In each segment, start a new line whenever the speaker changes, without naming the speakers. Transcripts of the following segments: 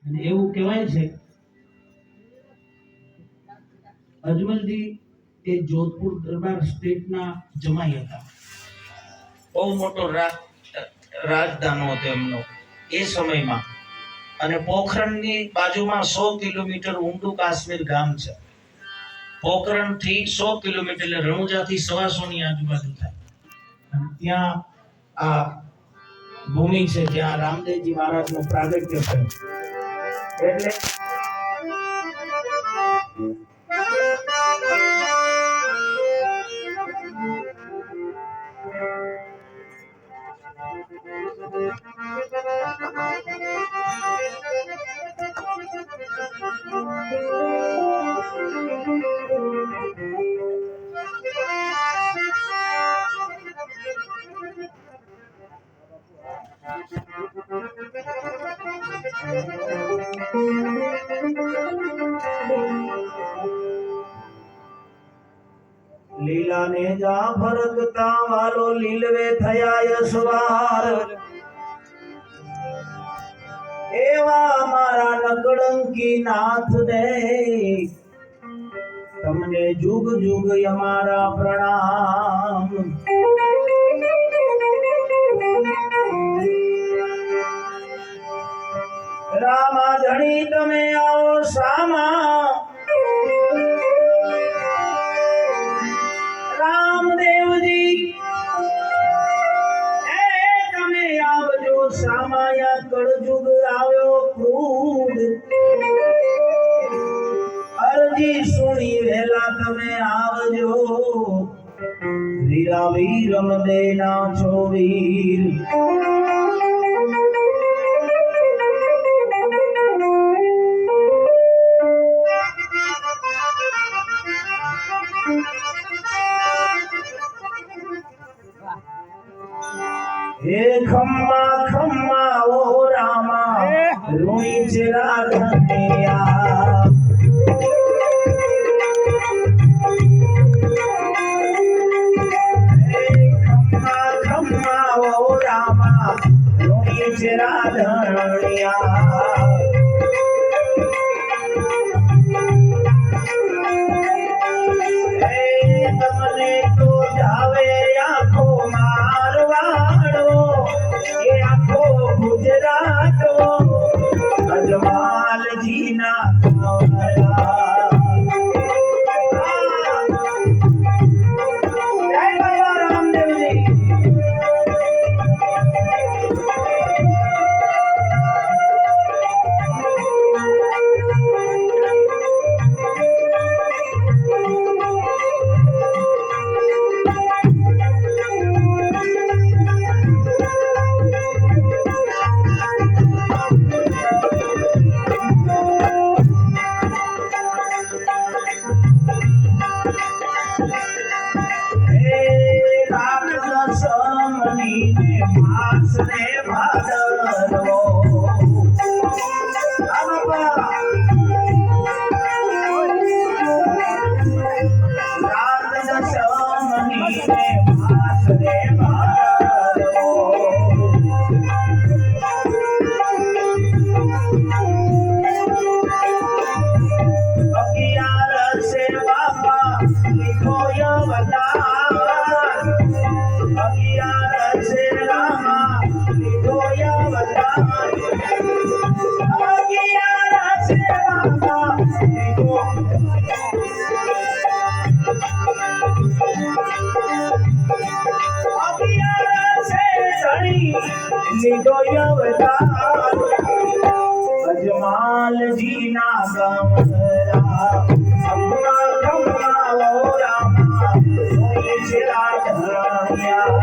અને એવું કહેવાય છે અજમલજી એ જોધપુર દરબાર સ્ટેટના જમાઈ હતા. બહુ મોટો રાજદાનો હતો એમનો એ સમયમાં. અને પોખરણની બાજુમાં 100 કિલોમીટર ઊંડું કાશ્મીર ગામ છે. પોખરણ થી 100 કિલોમીટર એટલે રણુજાથી 125 ની આજુબાજુ થાય. અને ત્યાં આ ભૂમિ છે જ્યાં રામદેવજી મહારાજનું પ્રાગટ્ય થયું. એટલે લીલા ને જા ફરકતા વાલો લીલવે થયા યશવાર. એવા મારા નકળંકી નાથ ને તમને જુગ જુગ અમારા પ્રણામ. રામા ધણી તમે આવો સામા. રામદેવજી તમે આવજો સામાયા કળજુગ આવ્યો ક્રૂડ. અરજી સુણી વહેલા તમે આવજો. વીરા વીરમ દેના છો વીર. હે ખમ્મા ખમ્મા ઓ રામા રૂઈ ચરા ધનિયા. હે ખમ્મા ખમ્મા ઓ રામા રૂઈ ચરા ધનિયા. તમને તો જાવે આખો મારવાડો. એ આખો ગુજરાત અજમાલજી ના રામદેવજી. અજમાલજી ના ગમરા. ખમ્મા ખમ્મા ઓ રામા રૂઈ ચરા ધનિયા.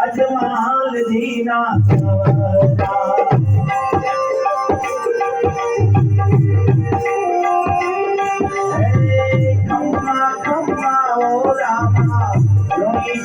અજમાલ જીના સવરા ખમ્મા ખમ્મા ઓ રામા રોઈ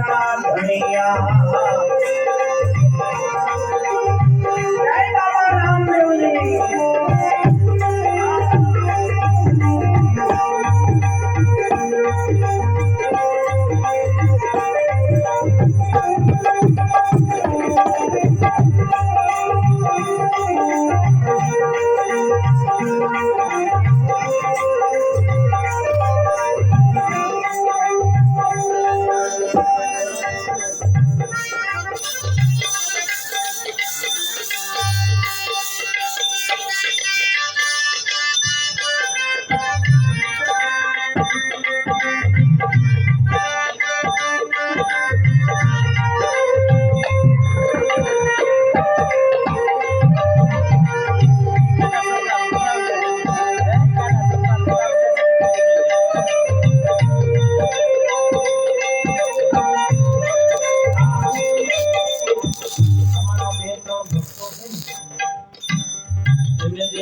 રાધણિયા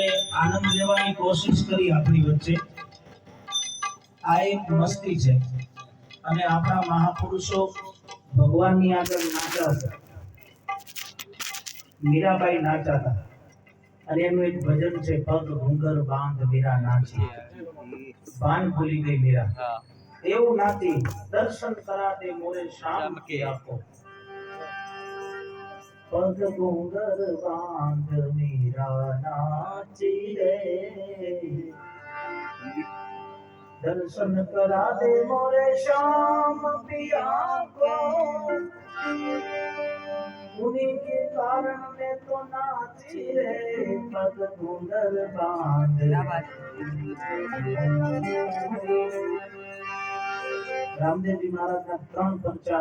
આપણે આનંદ લેવાની કોશિશ કરી આપણી વચ્ચે. આ એક મસ્તી છે અને આપણા મહાપુરુષો ભગવાનની આગળ નાચ્યા હતા. મીરાબાઈ નાચ્યા હતા અને એનું એક ભજન છે, પગ ઘૂંઘર બાંધ મીરા નાચી, ભાન ભૂલી ગઈ મીરા, એવું નાચી દર્શન કરાતે મોરે શામ કે આપો. પગ ઘૂંઘર બાંધ મીરા નાચી રે, दर्शन करा दे मोरे श्याम पिया को, उन्हीं के कारण में तो नाची रे, पग घूंघर बांध. रामदेवजी महाराज ना 3 पर्चा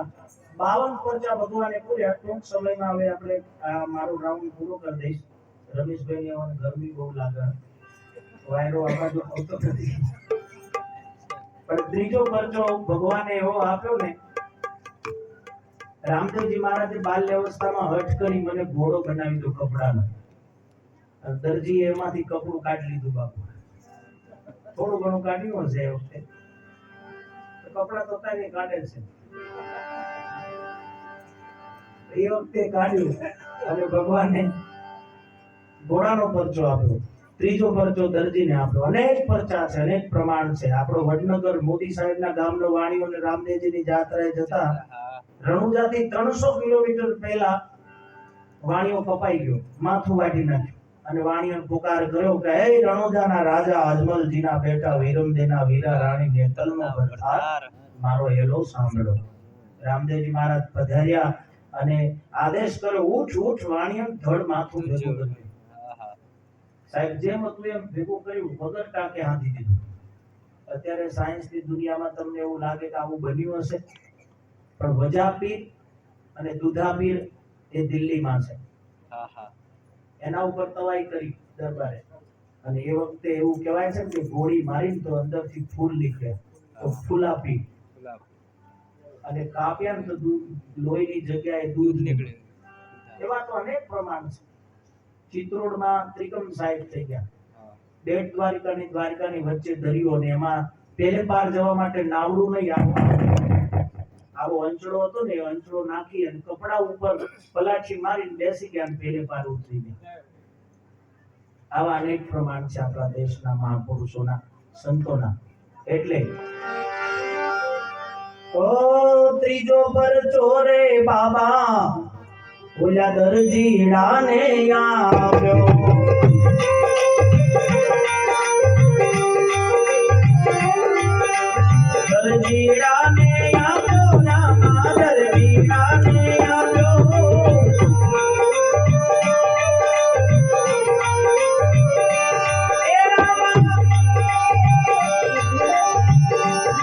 52 पर्चा भगवाने पूर्या. टूंक समयમાં હવે આપણે આ મારું રાઉન્ડ પૂરો કરી દઈશ. રમેશભાઈ ને હવે ગરમી બહુ લાગે, વાયરો આમાં જો આવતો નથી, પણ ત્રીજો પરચો ભગવાને એવો આપ્યો ને. રામદેવજી મહારાજે બાલ્ય અવસ્થામાં હઠ કરી મને ઘોડો બનાવી દો કપડાનો. દરજીએ એમાંથી કપડું કાઢી લીધું. બાપુ થોડું ઘણું કાઢ્યું હશે એ વખતે, કપડા તો તારે કાઢે છે, એ વખતે કાઢ્યું અને ભગવાને ઘોડાનો પરચો આપ્યો. ત્રીજો પરચો દરજીને આપ્યો. અનેક પરચા છે, અનેક પ્રમાણ છે. આપણો વડનગર મોદી સાહેબના ગામનો વાણીઓ અને રામદેવજીની જાત્રાએ જતા રણુજાથી 300 કિલોમીટર પહેલા વાણીઓ કપાઈ ગયો, માથું વાટી નાખ્યું અને વાણીઓને પુકાર કર્યો કે હે રણુજાના રાજા અજમલજીના બેટા વીરમદેના વીરા રાણી નેતલનો ભરથાર, મારો હેલો સાંભળો. રામદેવજી મહારાજ પધાર્યા અને આદેશ કર્યો, ઉઠ ઉઠ. વાણીઓ ધડ માથું ભેગું કર્યું. સાહેબ જેમ હતું એમ ભેગું કર્યું, વગર ટાંકે હાંધી દીધું. અત્યારે સાયન્સની દુનિયામાં તમને એવું લાગે કે આવું બન્યું હશે, પણ વજાપીર અને દુધાપીર એ દિલ્હીમાં છે. એના ઉપર તવાઈ કરી દરબારે, અને એ વખતે એવું કહેવાય છે કે ગોળી મારીને તો અંદરથી ફૂલ નીકળે, તો ફૂલાપી, અને કાપ્યા ને તો લોહીની જગ્યાએ દૂધ નીકળે. એવા તો અનેક પ્રમાણ છે. ચિત્રોડમાં ત્રિકમ સાહેબ થઈ ગયા. બેટ દ્વારકાની વચ્ચે દરિયો, ને એમાં પેલે પાર જવા માટે નાવડું નહીં, આવો અંચળો હતો ને, અંચળો નાખી અને કપડા ઉપર પલાઠી મારીને બેસી ગયા, પેલે પાર ઉતરી ગયા. આવા અનેક પ્રમાણ છે આપણા દેશના મહાપુરુષોના, સંતોના. એટલે ઓ ત્રીજો પરચો રે બાબા ઓલા દરજીડાને આવ્યો. દરજીડાને આવ્યો, ના દરજીડાને આવ્યો.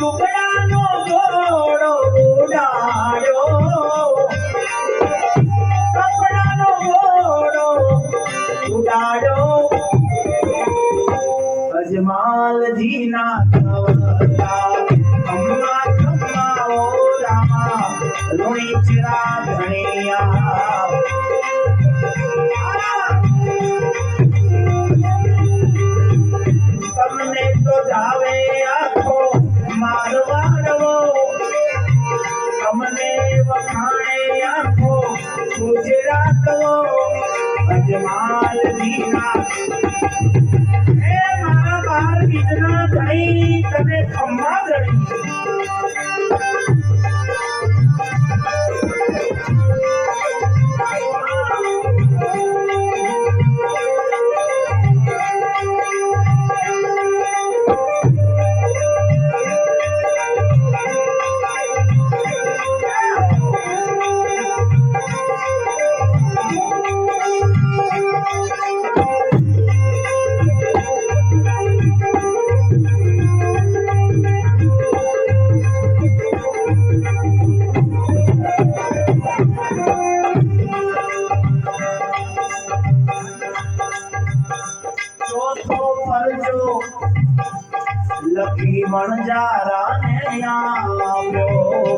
લુગડાનો ઘોડો ઉડાડ્યો, અજમાલજીના થવતા અમ્મા ખમ્મા ઓ રામા લોણી ચિરા ધણિયા. તમને તો જાવે આખો મારવાડવો, તમને વખાણે આખો ગુજરાતવો. અજમાલજીના બીજના ધણી તને ખમ્મા ધણી. લખી મણજારાને આવ્યો.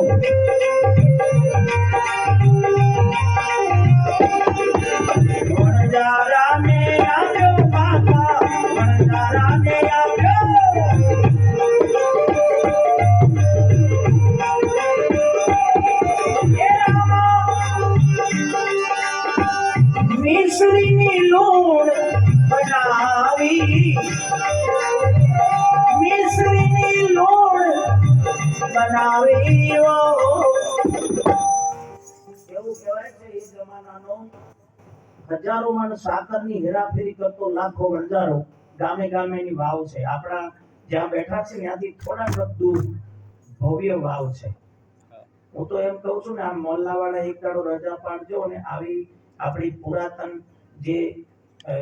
મણજારાને આવ્યો બાપા મિશ્રીની લોણ બનાવી એવું કહેવાય છે એ જમાનાનો હજારો મણ સાકરની હેરાફેરી કરતો લાખો વણજારો ગામે ગામેની વાવ છે. આપણા જ્યાં બેઠા છે ત્યાંથી થોડા દૂર ભવ્ય વાવ છે. હું તો એમ કહું છું ને આ મોલ્લાવાળા એક દાડો રજા પાડજો અને આવી આપણી પુરાતન જે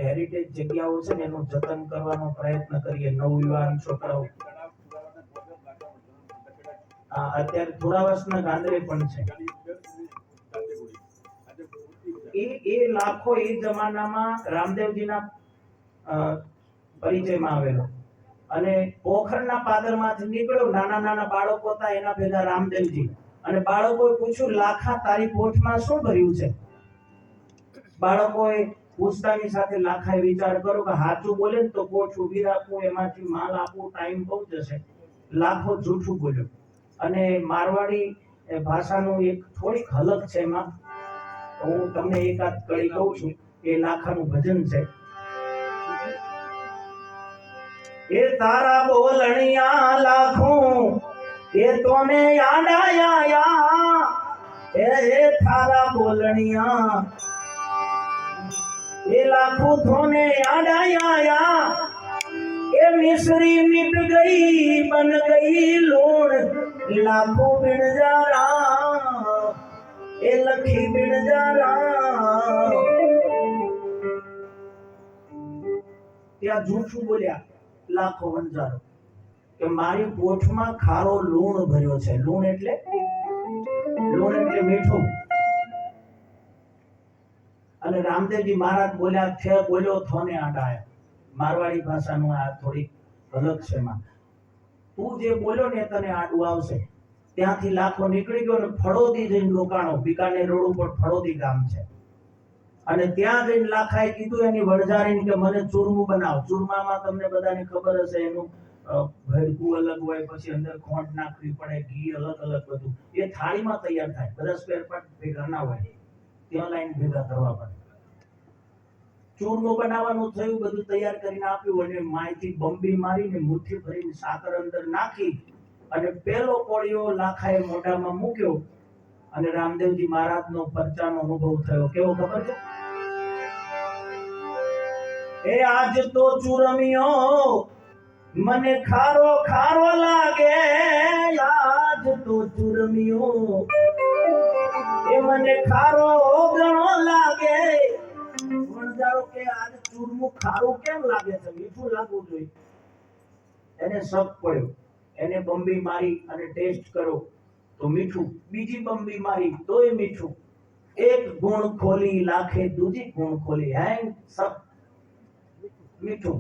હેરિટેજ જગ્યાઓ છે ને એનું જતન કરવાનો પ્રયત્ન કરીએ. નવયુવાન છોકરાઓ અત્યારે થોડાવસના ગાંધરે પણ છે. એ લાખો એ જમાનામાં રામદેવજીના પરિચયમાં આવેલો અને પોખરના પાદરમાંથી નીકળ્યો. નાના નાના બાળકો હતા એના ભેગા રામદેવજી અને બાળકોએ પૂછ્યું લાખા તારી પોઠમાં શું ભર્યું છે? બાળકોએ પૂછતાની સાથે લાખાએ વિચાર કર્યો કે સાચું બોલે ને તો પોઠ ઉભી રાખવું, એમાંથી માલ આપવું, ટાઈમ બહુ જશે. લાખો જૂઠું બોલ્યો અને મારવાડી ભાષાનું એક થોડીક હલક છે એમાં. હું તમને એકાદ કડી કહું છું. એ લાખાનું ભજન છે. એ તારા બોલણિયા લાખો એ તોને યાદ આયા, એ તારા બોલણિયા એ લાખો થોને યાદ આયા. એ મિશ્રી મિટ ગઈ બન ગઈ લોણ, લાખો બિણજારા એ લખી બિણજારા. ત્યાં જૂઠું બોલ્યા લાખો વણજારો કે મારી પોઠમાં ખારો લૂણ ભર્યો છે. લૂણ એટલે મીઠું. અને રામદેવજી મહારાજ બોલ્યા છે બોલ્યો થોને આડાયા. મારવાડી ભાષાનું આ થોડી અલગ છે એમાં. તું જે બોલ્યો ને તને આડું આવશે. ત્યાંથી લાખો નીકળી ગયો ને ફળોદી જઈને રોકાણો. બિકાનેર રોડ ઉપર ફળોદી ગામ છે અને ત્યાં જઈને લાખાએ કીધું એની વણજારીને કે મને ચૂરમું બનાવ. ચૂરમામાં તમને બધાને ખબર હશે એનું ભડકું અલગ હોય, પછી અંદર ખોંડ નાખવી પડે, ઘી અલગ અલગ બધું. એ થાળીમાં તૈયાર થાય. બધા સ્પેર પાર્ટ ભેગા ના હોય, ત્યાં લાઈન ભેગા કરવા પડે. ચૂરમું બનાવવાનું થયું, બધું તૈયાર કરીને આપ્યું અને માયથી બંબી મારીને મુઠ્ઠી ભરીને સાકર અંદર નાખી અને પેલો કોળિયો લાખાએ મોઢામાં મૂક્યો અને રામદેવજી મહારાજનો પરચાનો અનુભવ થયો. કેવો ખબર છે? એ આજ તો ચૂરમિયો મને ખારો ખારો લાગે, આજ તો ચૂરમિયો એ મને ખારો ઘણો લાગે. વણજારો કે આજ ચૂરમું ખારું કેમ લાગે છે? મીઠું લાગવું જોઈએ. એને શક પડ્યો. એને બંબી મારી અને ટેસ્ટ કરો તો મીઠું. બીજી બંબી મારી તોય મીઠું. એક ગુણ ખોલી લાખે દૂજી ગુણ ખોલી, હેંગ સબ મીઠું.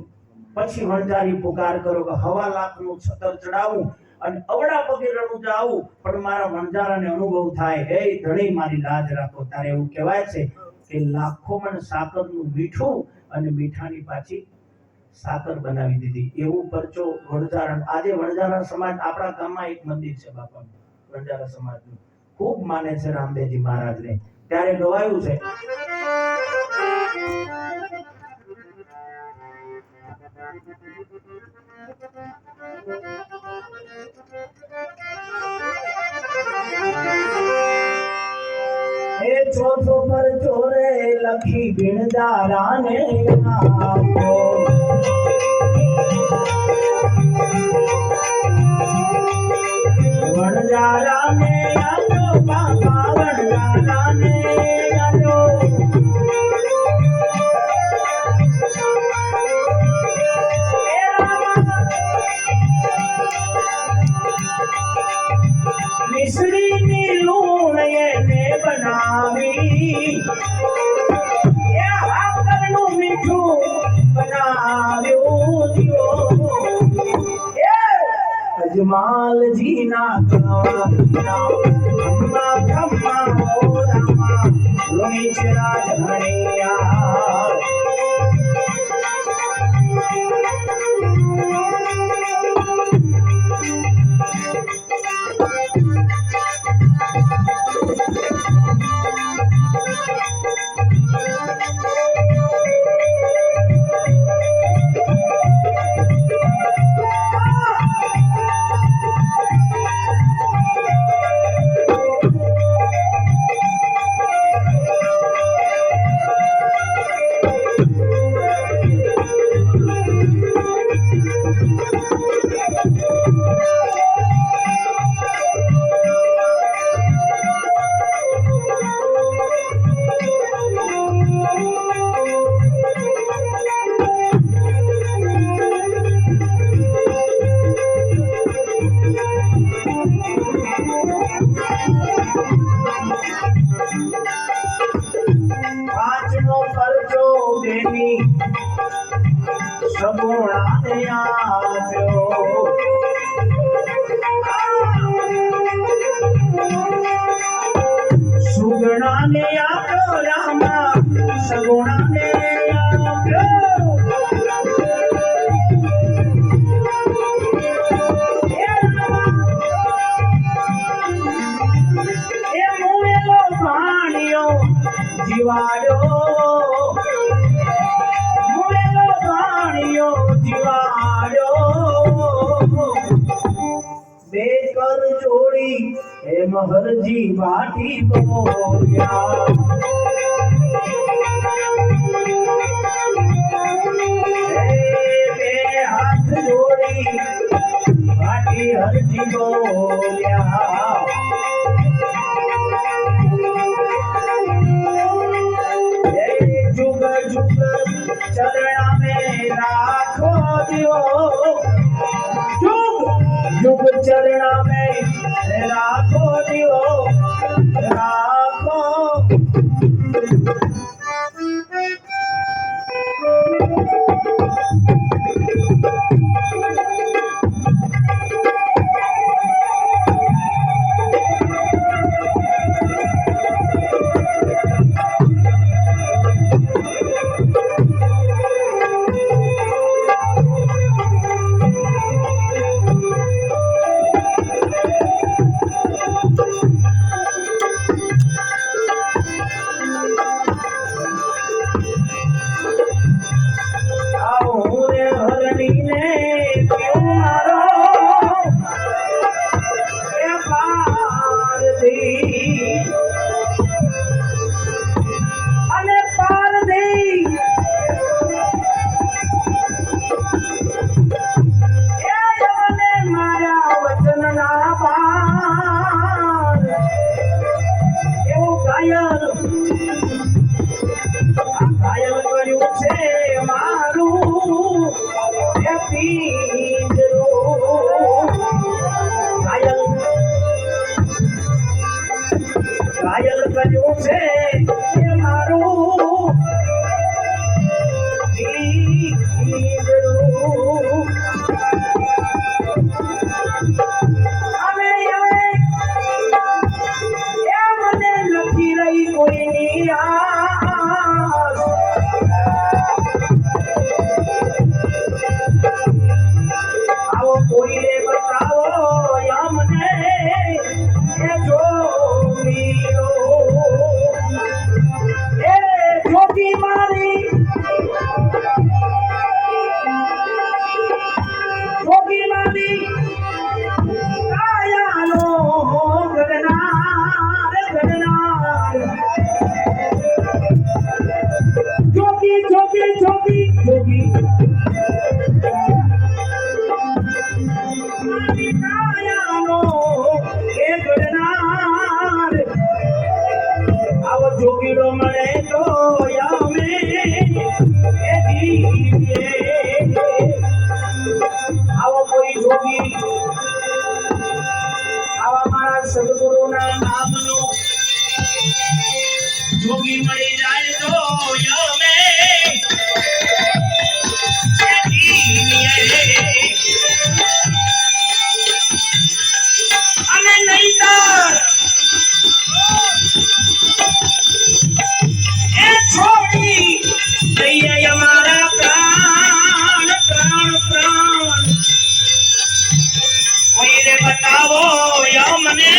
પછી વણજારી પુકાર કરો કે હવા લાખનું છતર ચડાવું અને અવડા પગે રણું જાવું પણ મારા વણજારાને અનુભવ થાય, હે ધણી મારી લાજ રાખો. તારે એવું કહેવાય છે કે લાખો મણ સાકરનું મીઠું અને મીઠાની પાછી સાકર બનાવી દીધી. એવું પરચો વણજારા. આજે વણજારા સમાજ આપણા ગામમાં એક મંદિર છે બાપા, વણજારા સમાજનું ખૂબ માને છે રામદેવજી મહારાજને. ત્યારે ગવાયું છે એ ચોથો પર ચોરે લખી બિણજારાને આપો. વણજારાને આજો બાપા, વણજારાને આજો. મિશ્રીની લૂણ એને બનાવી, એ હાકરનું મીઠું બનાવ્યું દિયો. અજમાલજી ના ખમ્મા ખમ્મા ઓરામાં લોહી ચરા ધણિયા. સગુણાને આપ્યો સુગણાને આપ્યો રામા સગુણાને આપ્યો એ મુએલો પાણીઓ જીવાડ્યો મુએલો પાણીઓ જીવાડ્યો બે કર જોડી એ મહરજી વાટી બોલ્યા બે હાથ જોડી વાટી હરજી બોલ્યા जुग जुग चरणा में राखो दियो जुग जुग चरणा में राखो दियो राखो ઘાયલ કર્યું છે એ મારું પિંજરું હવે મને નથી રહી કોઈની આસ આવો કોઈને બતાવો યમને એ જોગીઓ એ જોગી મારી કાયાનો ગગનાર જોગી જોગી જોગી જોગી કાયાનો એ ગગનાર આવો જોગીડો મળે તો યામે એ જીવે આવો કોઈ જોગી આવા મારા સદગુરુના નામનો જોગી મળી જાય તો યામે એ જીવે અને નહીતર એ છોડી દઈએ અમારા પ્રાણ પ્રાણ પ્રાણ કોઈને બતાવો યમને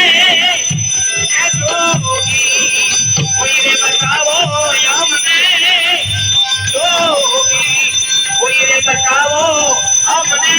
એ જોગી કોઈને બતાવો યમને જોગી કોઈને બતાવો અમને